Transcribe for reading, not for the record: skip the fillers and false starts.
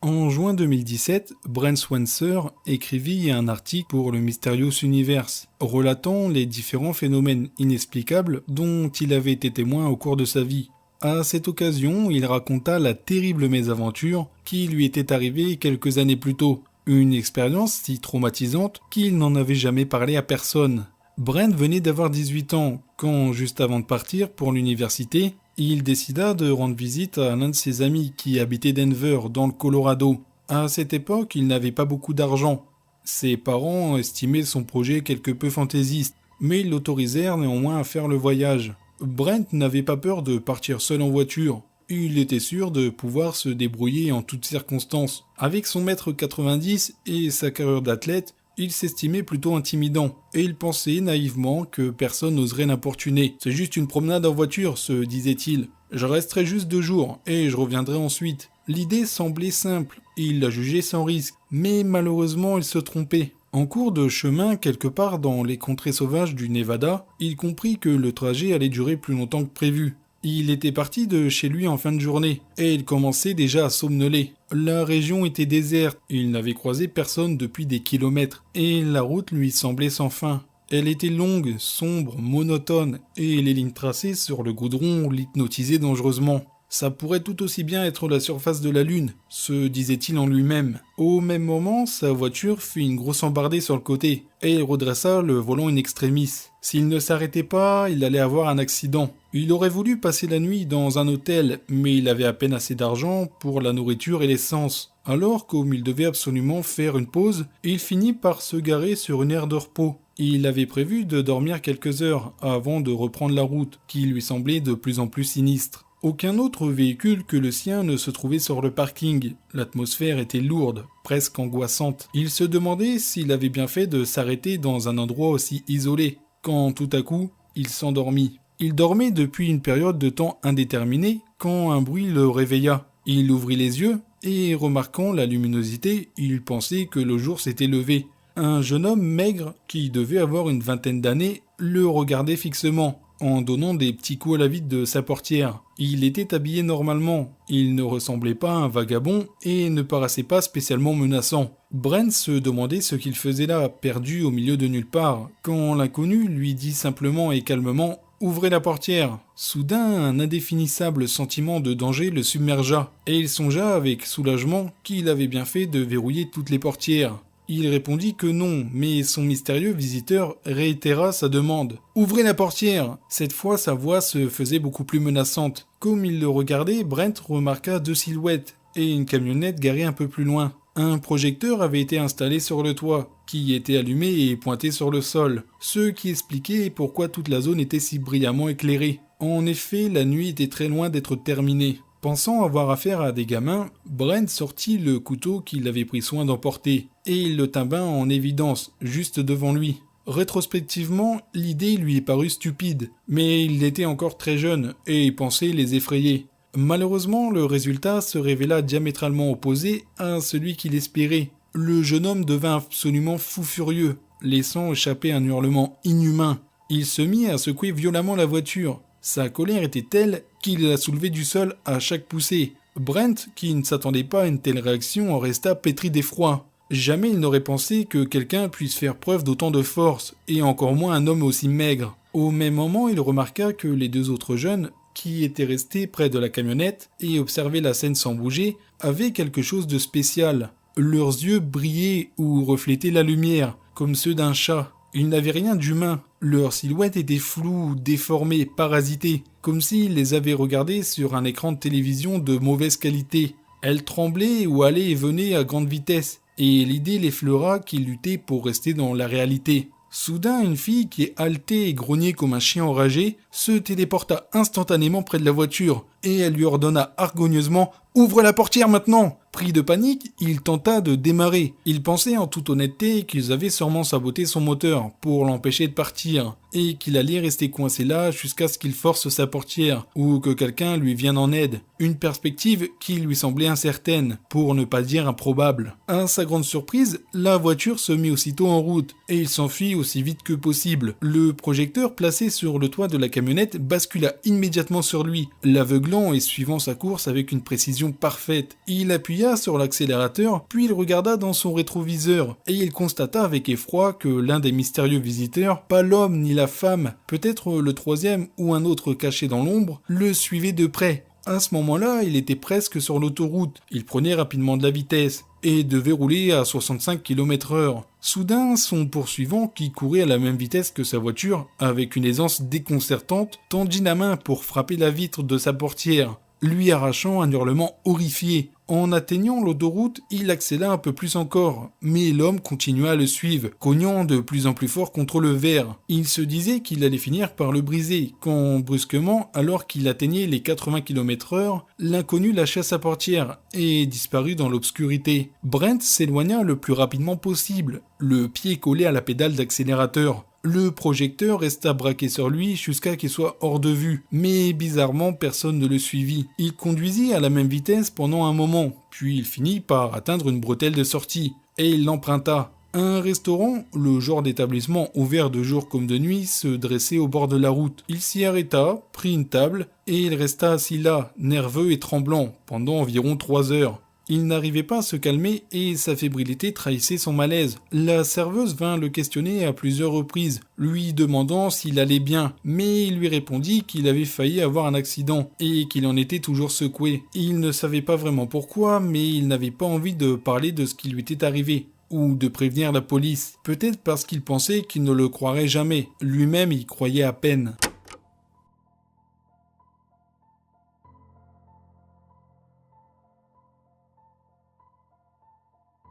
En juin 2017, Brent Swenser écrivit un article pour le Mysterious Universe, relatant les différents phénomènes inexplicables dont il avait été témoin au cours de sa vie. À cette occasion, il raconta la terrible mésaventure qui lui était arrivée quelques années plus tôt, une expérience si traumatisante qu'il n'en avait jamais parlé à personne. Brent venait d'avoir 18 ans quand, juste avant de partir pour l'université, il décida de rendre visite à l'un de ses amis qui habitait Denver, dans le Colorado. À cette époque, il n'avait pas beaucoup d'argent. Ses parents estimaient son projet quelque peu fantaisiste, mais ils l'autorisèrent néanmoins à faire le voyage. Brent n'avait pas peur de partir seul en voiture. Il était sûr de pouvoir se débrouiller en toutes circonstances. Avec son mètre 90 et sa carrure d'athlète, il s'estimait plutôt intimidant, et il pensait naïvement que personne n'oserait l'importuner. « C'est juste une promenade en voiture, se disait-il. Je resterai juste 2 jours, et je reviendrai ensuite. » L'idée semblait simple, et il la jugeait sans risque, mais malheureusement il se trompait. En cours de chemin, quelque part dans les contrées sauvages du Nevada, il comprit que le trajet allait durer plus longtemps que prévu. Il était parti de chez lui en fin de journée, et il commençait déjà à somnoler. La région était déserte, il n'avait croisé personne depuis des kilomètres, et la route lui semblait sans fin. Elle était longue, sombre, monotone, et les lignes tracées sur le goudron l'hypnotisaient dangereusement. Ça pourrait tout aussi bien être la surface de la Lune, se disait-il en lui-même. Au même moment, sa voiture fit une grosse embardée sur le côté, et il redressa le volant in extremis. S'il ne s'arrêtait pas, il allait avoir un accident. Il aurait voulu passer la nuit dans un hôtel, mais il avait à peine assez d'argent pour la nourriture et l'essence. Alors, comme il devait absolument faire une pause, il finit par se garer sur une aire de repos. Il avait prévu de dormir quelques heures avant de reprendre la route, qui lui semblait de plus en plus sinistre. Aucun autre véhicule que le sien ne se trouvait sur le parking. L'atmosphère était lourde, presque angoissante. Il se demandait s'il avait bien fait de s'arrêter dans un endroit aussi isolé, quand tout à coup, il s'endormit. Il dormait depuis une période de temps indéterminée quand un bruit le réveilla. Il ouvrit les yeux et, remarquant la luminosité, il pensait que le jour s'était levé. Un jeune homme maigre, qui devait avoir une vingtaine d'années, le regardait fixement, en donnant des petits coups à la vitre de sa portière. Il était habillé normalement, il ne ressemblait pas à un vagabond et ne paraissait pas spécialement menaçant. Brent se demandait ce qu'il faisait là, perdu au milieu de nulle part, quand l'inconnu lui dit simplement et calmement « Ouvrez la portière !» Soudain, un indéfinissable sentiment de danger le submergea, et il songea avec soulagement qu'il avait bien fait de verrouiller toutes les portières. Il répondit que non, mais son mystérieux visiteur réitéra sa demande. « Ouvrez la portière !» Cette fois, sa voix se faisait beaucoup plus menaçante. Comme il le regardait, Brent remarqua 2 silhouettes et une camionnette garée un peu plus loin. Un projecteur avait été installé sur le toit, qui était allumé et pointé sur le sol, ce qui expliquait pourquoi toute la zone était si brillamment éclairée. En effet, la nuit était très loin d'être terminée. Pensant avoir affaire à des gamins, Brent sortit le couteau qu'il avait pris soin d'emporter, et il le tint en évidence, juste devant lui. Rétrospectivement, l'idée lui est parue stupide, mais il était encore très jeune, et pensait les effrayer. Malheureusement, le résultat se révéla diamétralement opposé à celui qu'il espérait. Le jeune homme devint absolument fou furieux, laissant échapper un hurlement inhumain. Il se mit à secouer violemment la voiture. Sa colère était telle qu'il la soulevait du sol à chaque poussée. Brent, qui ne s'attendait pas à une telle réaction, en resta pétri d'effroi. Jamais il n'aurait pensé que quelqu'un puisse faire preuve d'autant de force, et encore moins un homme aussi maigre. Au même moment, il remarqua que les 2 autres jeunes, qui étaient restés près de la camionnette et observaient la scène sans bouger, avaient quelque chose de spécial. Leurs yeux brillaient ou reflétaient la lumière, comme ceux d'un chat. Ils n'avaient rien d'humain. Leur silhouette était floue, déformée, parasitée, comme s'ils les avaient regardés sur un écran de télévision de mauvaise qualité. Elles tremblaient ou allaient et venaient à grande vitesse, et l'idée l'effleura qu'ils luttaient pour rester dans la réalité. Soudain, une fille qui haletait et grognait comme un chien enragé se téléporta instantanément près de la voiture, et elle lui ordonna hargneusement « Ouvre la portière maintenant !» Pris de panique, il tenta de démarrer. Il pensait en toute honnêteté qu'ils avaient sûrement saboté son moteur pour l'empêcher de partir. et qu'il allait rester coincé là jusqu'à ce qu'il force sa portière ou que quelqu'un lui vienne en aide. Une perspective qui lui semblait incertaine, pour ne pas dire improbable. À sa grande surprise, la voiture se mit aussitôt en route et il s'enfuit aussi vite que possible. Le projecteur placé sur le toit de la camionnette bascula immédiatement sur lui, l'aveuglant et suivant sa course avec une précision parfaite. Il appuya sur l'accélérateur, puis il regarda dans son rétroviseur et il constata avec effroi que l'un des mystérieux visiteurs, pas l'homme ni la femme, peut-être le troisième ou un autre caché dans l'ombre, le suivait de près. À ce moment-là, il était presque sur l'autoroute. Il prenait rapidement de la vitesse et devait rouler à 65 km/h. Soudain, son poursuivant, qui courait à la même vitesse que sa voiture, avec une aisance déconcertante, tendit la main pour frapper la vitre de sa portière, lui arrachant un hurlement horrifié. En atteignant l'autoroute, il accéléra un peu plus encore, mais l'homme continua à le suivre, cognant de plus en plus fort contre le verre. Il se disait qu'il allait finir par le briser, quand brusquement, alors qu'il atteignait les 80 km/h, l'inconnu lâcha sa portière et disparut dans l'obscurité. Brent s'éloigna le plus rapidement possible, le pied collé à la pédale d'accélérateur. Le projecteur resta braqué sur lui jusqu'à qu'il soit hors de vue, mais bizarrement personne ne le suivit. Il conduisit à la même vitesse pendant un moment, puis il finit par atteindre une bretelle de sortie, et il l'emprunta. Un restaurant, le genre d'établissement ouvert de jour comme de nuit, se dressait au bord de la route. Il s'y arrêta, prit une table, et il resta assis là, nerveux et tremblant, pendant environ 3 heures. Il n'arrivait pas à se calmer et sa fébrilité trahissait son malaise. La serveuse vint le questionner à plusieurs reprises, lui demandant s'il allait bien, mais il lui répondit qu'il avait failli avoir un accident et qu'il en était toujours secoué. Il ne savait pas vraiment pourquoi, mais il n'avait pas envie de parler de ce qui lui était arrivé, ou de prévenir la police. Peut-être parce qu'il pensait qu'il ne le croirait jamais. Lui-même y croyait à peine.